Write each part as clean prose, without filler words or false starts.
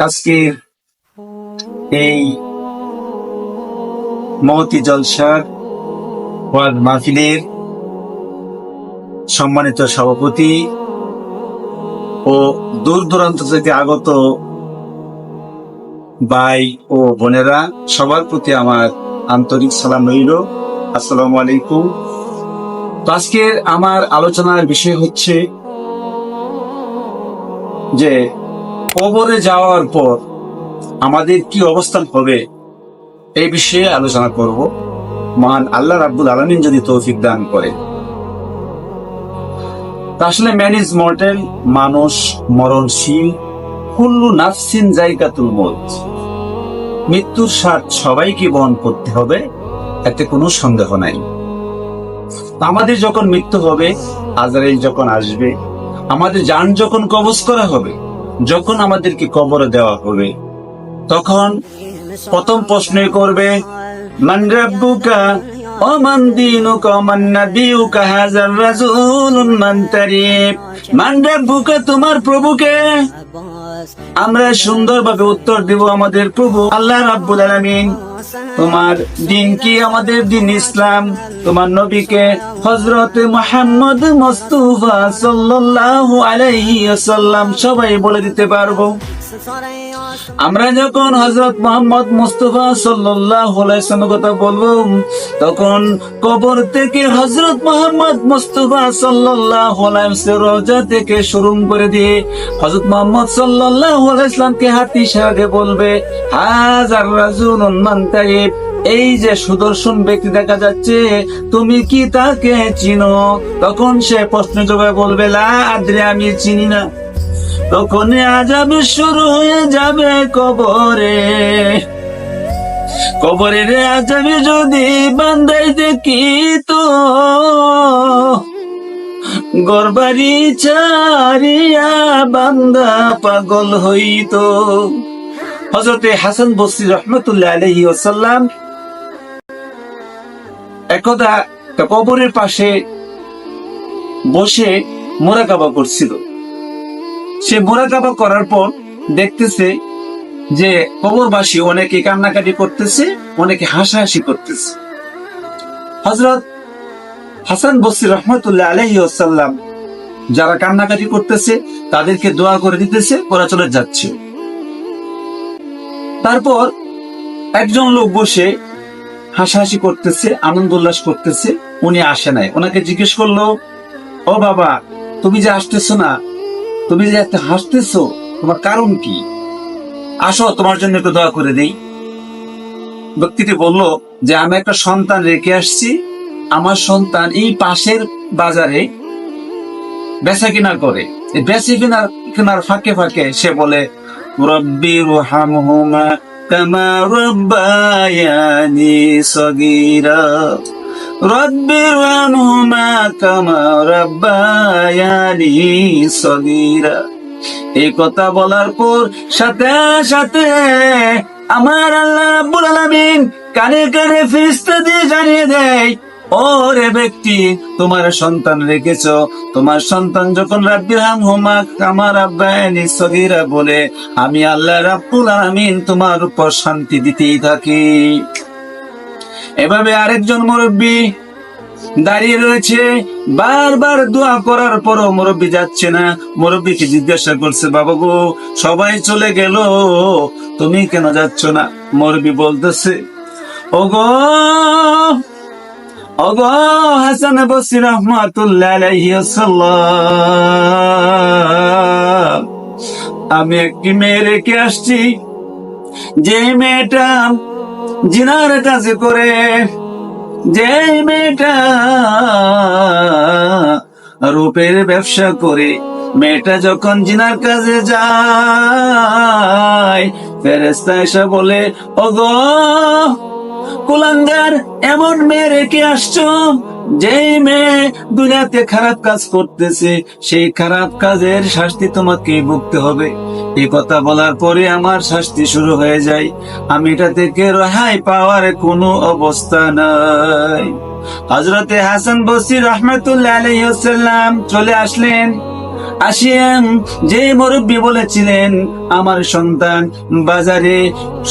আজকের এই মহতি জলসার ওয়াজ মাহফিলের সম্মানিত সভাপতি ও দূর দূরান্ত থেকে আগত ভাই ও বোনেরা, সবার প্রতি আমার আন্তরিক সালাম রইল। আসসালামু আলাইকুম। তো আজকের আমার আলোচনার বিষয় হচ্ছে যে কবরে যাওয়ার পর আমাদের কি অবস্থান হবে, এই বিষয়ে আলোচনা করব। মহান আল্লাহ রাব্বুল আলামিন যদি তৌফিক দান করে। আসলে ম্যান ইজ মর্টেল, মানুষ মরণশীল। কুল্লু নাফসিন যায়কাতুল মউত, মৃত্যুর স্বাদ সবাইকে বহন করতে হবে, এতে কোনো সন্দেহ নাই। আমাদের যখন মৃত্যু হবে, আজরাইল যখন আসবে, আমাদের জান যখন কবজ করা হবে, যখন আমাদেরকে কবরে দেওয়া হবে, তখন প্রথম প্রশ্ন করবে, মান রাব্বুকা ওয়া মান দীনুকা ওয়া মান নাবিয়ুকা হাযার রাসূলুন মুনতারিব। মান রাব্বুকা, তোমার প্রভুকে। আমরা সুন্দরভাবে উত্তর দেব, আমাদের প্রভু আল্লাহ রাব্বুল আলামিন। তোমার দিন কি? আমাদের দিন ইসলাম। তোমার নবীকে হযরত মুহাম্মদ মুস্তাফা সাল্লাল্লাহু আলাইহি ওয়াসাল্লাম সবাই বলে দিতে পারবো। আমরা যখন হযরত মুহাম্মদ মুস্তাফা সাল্লাল্লাহু আলাইহি ওয়াসাল্লামের কথা বলবো, তখন কবর থেকে হযরত মুহাম্মদ মুস্তাফা সাল্লাল্লাহু আলাইহি ওয়াসাল্লাম রওজা থেকে শুরু করে দিয়ে হযরত মুহাম্মদ সাল্লাল্লাহু আলাইহি ওয়াসাল্লামকে হাত ইশারা বলবে, হাযার রাসূলুন মুনতারিব। এই যে সুদর্শন ব্যক্তি দেখা যাচ্ছে, তুমি কি তাকে চিনো? তখন সে প্রশ্ন জবাবে বলবে, লা আদরি, আমি চিনি না। তখন আযাব শুরু হয়ে যাবে কবরে। কবরের আযাবে যদি বান্দাই দেখিত, গরবারি চারিয়া বান্দা পাগল হইত। হযরত হাসান বসরি রাহমাতুল্লাহ আলাইহি ওয়াসাল্লাম একদা কবরের পাশে বসে মুরাকাবা করছিল। সে মুরাকাবা করার পর দেখতেছে যে কবরবাসী অনেকে কান্নাকাটি করতেছে, অনেকে হাসাহাসি করতেছে। হযরত হাসান বসরি রাহমাতুল্লাহ আলাইহি ওয়াসাল্লাম যারা কান্নাকাটি করতেছে তাদেরকে দোয়া করে দিতেছে, ওরা চলে যাচ্ছে। তারপর একজন লোক বসে হাসাহাসি করতেছে, আনন্দ উল্লাস করতেছে, উনি আসে নাই। ওনাকে জিজ্ঞেস করলো, ও বাবা, তুমি যে আসতেছো না, তুমি যে এত হাসতেছো, তোমার কারণ কি? আসো, তোমার জন্য একটু দোয়া করে দেই। ব্যক্তিটি বলল যে আমি একটা সন্তান রেখে আসছি। আমার সন্তান এই পাশের বাজারে বেচা কিনা করে। এই বেচা কিনার ফাঁকে ফাঁকে সে বলে, রব্বিরহামহুমা কামা রাব্বায়ানি সগীরা, রব্বিরহামহুমা কামা রাব্বায়ানি সগীরা। এই কথা বলার পর সাথে সাথে আমার আল্লাহ রাব্বুল আলামিন কানে কানে ফেরেশতা দিয়ে জানিয়ে দেয়, ও রে ব্যক্তি, তোমার সন্তান রেখেছো, তোমার সন্তান যখন রাব্বিরহামহুমা কামা রাব্বায়ানি সগীরা বলে, আমি আল্লাহ রাব্বুল আলামিন তোমার উপর শান্তি দিতেই থাকি। এভাবে আরেকজন মুরব্বী দাঁড়িয়ে রয়েছে, বারবার দোয়া করার পরও মুরব্বী যাচ্ছে না। মুরব্বীকে জিজ্ঞাসা করছে, বাবা গো, সবাই চলে গেল, তুমি কেন যাচ্ছ না? মুরব্বী বলতেছে, ওগো হাসান বসরি রাহমাতুল্লাহ আলাইহি ওয়াসাল্লাম, আমি একটি মেয়ে রেখে আসছি, যে মেয়েটা জিনার কাজ করে, যে মেয়েটা রূপের ব্যবসা করে। মেয়েটা যখন জিনার কাজে যায়, ফেরেশতা এসে বলে, ওগো কুলাঙ্গার, এমন মেয়ে রেখে আসছো, যেই মেয়ে দুনিয়াতে খারাপ কাজ করতেছে, সেই খারাপ কাজের শাস্তি তোমাকে ভুগতে হবে। এই কথা বলার পরে আমার শাস্তি শুরু হয়ে যায়, আমি এটা থেকে রেহাই পাওয়ার কোনো অবস্থা নাই। হযরতে হাসান বসরি রাহমাতুল্লাহ আলাইহি ওয়াসাল্লাম চলে আসলেন। আসিয়াম যে মুরব্বী বলেছিলেন আমার সন্তান বাজারে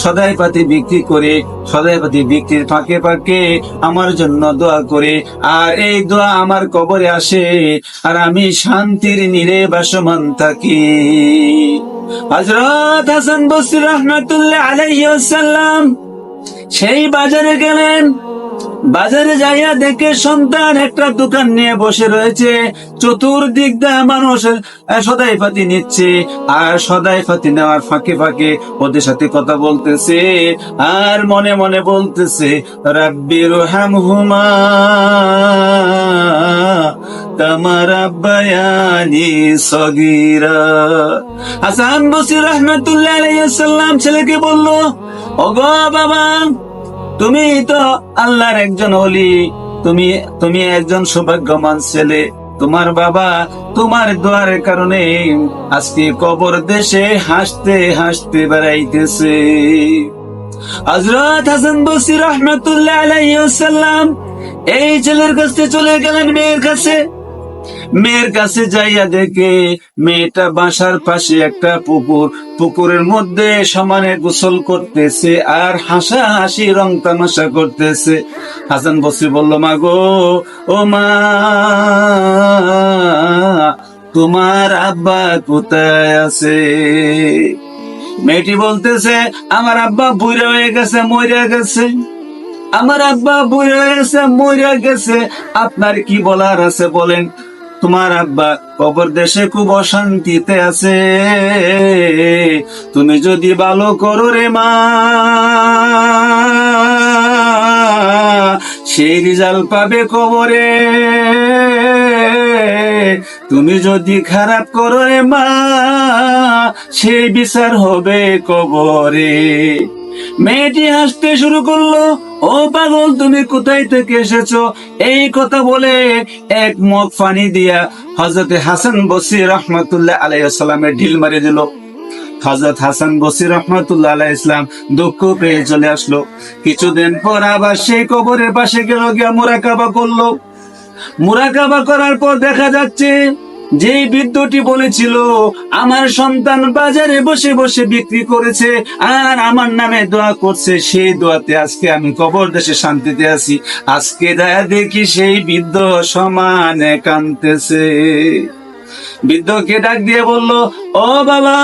সদাইপাতি বিক্রি করে, সদাইপাতি বিক্রির ফাঁকে ফাঁকে আমার জন্য দোয়া করে, আর এই দোয়া আমার কবরে আসে, আর আমি শান্তির নীড়ে বাসমান থাকি। হযরত হাসান বসরি রাহমাতুল্লাহ আলাইহি ওয়াসাল্লাম সেই বাজারে গেলেন। বাজারে যাইয়া দেখে সন্তান একটা দোকান নিয়ে বসে রয়েছে, চতুর্দিক দিয়ে মানুষ সদাই ফাতি নিচ্ছে, আর সদাই ফাতি নেওয়ার ফাঁকে ফাঁকে ওদের সাথে কথা বলতেছে, আর মনে মনে বলতেছে রাব্বির হামহুমা কামা রাব্বায়ানি সগীরা। হাসান বসরি রাহমাতুল্লাহ আলাইহিস সালাম ছেলেকে বলল, ওগো বাবা, তুমি তো আল্লাহর একজন ওলি, তুমি একজন সৌভাগ্যবান ছেলে। তোমার বাবা তোমার দোয়ার কারণে আজকে কবর দেশে হাসতে হাসতে বেড়াইতেছে। হযরত হাসান বসরি রাহমাতুল্লাহ আলাইহি ওয়াসাল্লাম এই ছেলের কাছে চলে গেলেন মেয়ের কাছে। মেয়ের কাছে যাইয়া দেখে মেয়েটা বাসার পাশে একটা পুকুরের মধ্যে সমানে গোসল করতেছে, আর হাসাহাসি রং তামাশা করতেছে। হাসান বসরি বলল, মা গো, ও মা, তোমার আব্বা কোথায় আছে? মেয়েটি বলতেছে, আমার আব্বা বুড়া হয়ে গেছে, মরে গেছে। আমার আব্বা বুড়া হয়ে গেছে, মরে গেছে। আপনার কি বলার আছে বলেন? তোমার আব্বা কবর দেশে খুব অশান্তিতে আছে, তুমি যদি ভালো করো রে মা, সেই রেজাল্ট পাবে কবরে। তুমি যদি খারাপ করো রে মা, সেই বিচার হবে কবরে। মেয়েটি হাসতে শুরু করলো, ও পাগল, তুমি কোথায় থেকে এসেছো? এই কথা বলে এক মগ পানি দিয়া হযরত হাসান বসরি রাহমাতুল্লাহ আলাইহিস সালামের ঢিল মারি দিল। হযরত হাসান বসরি রাহমাতুল্লাহ আলাইহিস সালাম দুঃখ পেয়ে চলে আসলো। কিছুদিন পর আবার সেই কবরের পাশে গেল, গিয়া মুরাকাবা করলো। মুরাকাবা করার পর দেখা যাচ্ছে যে বৃদ্ধটি বলেছিল আমার সন্তান বাজারে বসে বসে বিক্রি করেছে আর আমার নামে দোয়া করছে, সেই দোয়াতে আজকে আমি কবর দেশে শান্তিতে আছি। আজকে দেখি সেই বৃদ্ধ সমানে কাঁদতেছে। বৃদ্ধকে ডাক দিয়ে বলল, ও বাবা,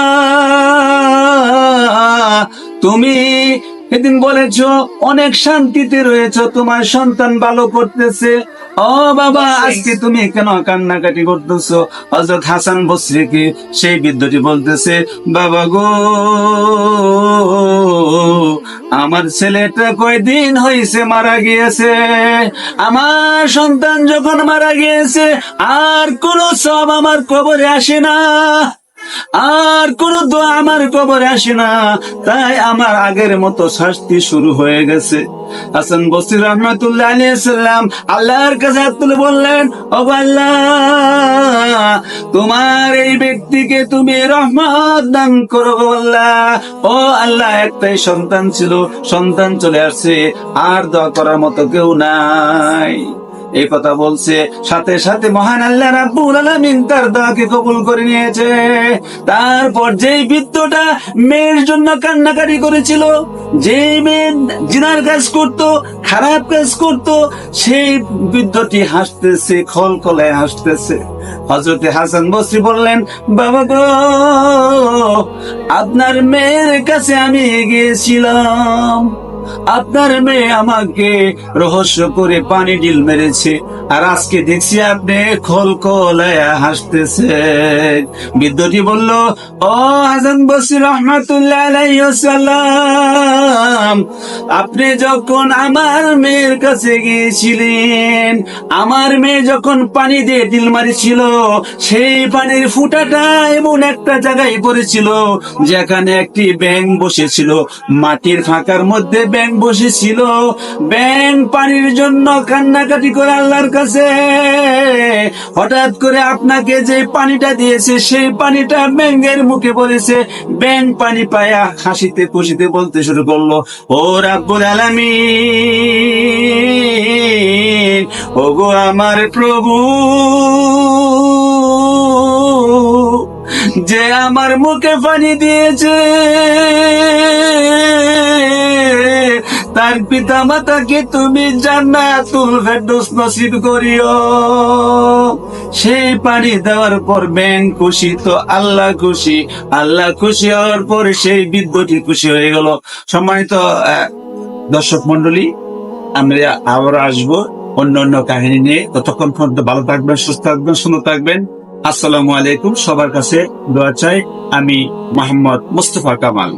তুমি সেদিন বলেছ অনেক শান্তিতে রয়েছ, তোমার সন্তান ভালো করতেছে। ও বাবা, আজকে তুমি কেন কান্নাকাটি করতেছো? হযরত হাসান বসরিকে সেই বৃদ্ধটি বলতেছে, বাবা গো, আমার ছেলেটা কয়দিন হয়েছে মারা গিয়েছে। আমার সন্তান যখন মারা গিয়েছে আর কোন সব আমার কবরে আসে না, আর কোন দোয়া আমার কবরে আসে না, তাই আমার আগের মতো শাস্তি শুরু হয়ে গেছে। হাসান বসরি রাহমাতুল্লাহ আলাইহিস সালাম আল্লাহর কাছে হাত তুলে বললেন, ও আল্লাহ, তোমার এই ব্যক্তিকে তুমি রহমত দান করো আল্লাহ। ও আল্লাহ, একটাই সন্তান ছিল, সন্তান চলে আসছে, আর দোয়া করার মতো কেউ নাই। এই কথা বলছে, সাথে সাথে মহান আল্লাহ রাব্বুল আলামিন তার দোয়াকে কবুল করে নিয়েছে। তারপর যেই বৃদ্ধটা মেয়ের জন্য কান্নাকাটি করেছিল, যেই মেয়ে জিনার কাজ করত, খারাপ কাজ করত, সেই বৃদ্ধটি হাসতেছে, খলখলায় হাসতেছে। হযরতে হাসান বসরি বললেন, বাবা গো, আপনার মেয়ের কাছে আমি গিয়েছিলাম, আপনার মেয়ে আমাকে রহস্য করে পানি ঢিল মেরেছে, আর আজকে দেখছি আপনি খলখলায়া হাসতেছেন। বৃদ্ধটি বলল, ও হাসান বসরি রাহমাতুল্লাহ আলাইহিস সালাম, আপনি যখন আমার মেয়ের কাছে গিয়েছিলেন, আমার মেয়ে যখন পানি দিয়ে ঢিল মারিছিল, সেই পানির ফুটাটা এমন একটা জায়গায় পড়েছিল যেখানে একটি ব্যাঙ বসেছিল, মাটির ফাঁকার মধ্যে ব্যাঙ বসেছিল। ব্যাঙ পানির জন্য কান্নাকাটি করে আল্লাহর কাছে, হঠাৎ করে আপনাকে যে পানিটা দিয়েছে সেই পানিটা ব্যাঙের মুখে পড়েছে। ব্যাঙ পানি পায়া হাসিতে খুশিতে বলতে শুরু করলো, ও রাব্বুল আলামিন, ওগো আমার প্রভু, যে আমার মুখে পানি দিয়েছে তার পিতা মাতাকে তুমি জান্নাতুল ফেরদৌস নসিব করিও। সেই পানি দেওয়ার পর ব্যাং খুশি তো আল্লাহ খুশি, আল্লাহ খুশি হওয়ার পর সেই বৃদ্ধটি খুশি হয়ে গেল। সম্মানিত দর্শক মন্ডলী, আমরা আবার আসবো অন্য অন্য কাহিনী নিয়ে। ততক্ষণ পর্যন্ত ভালো থাকবেন, সুস্থ থাকবেন, সুন্দর থাকবেন। আসসালামু আলাইকুম। সবার কাছে দোয়া চাই। আমি মোহাম্মদ মুস্তফা কামাল।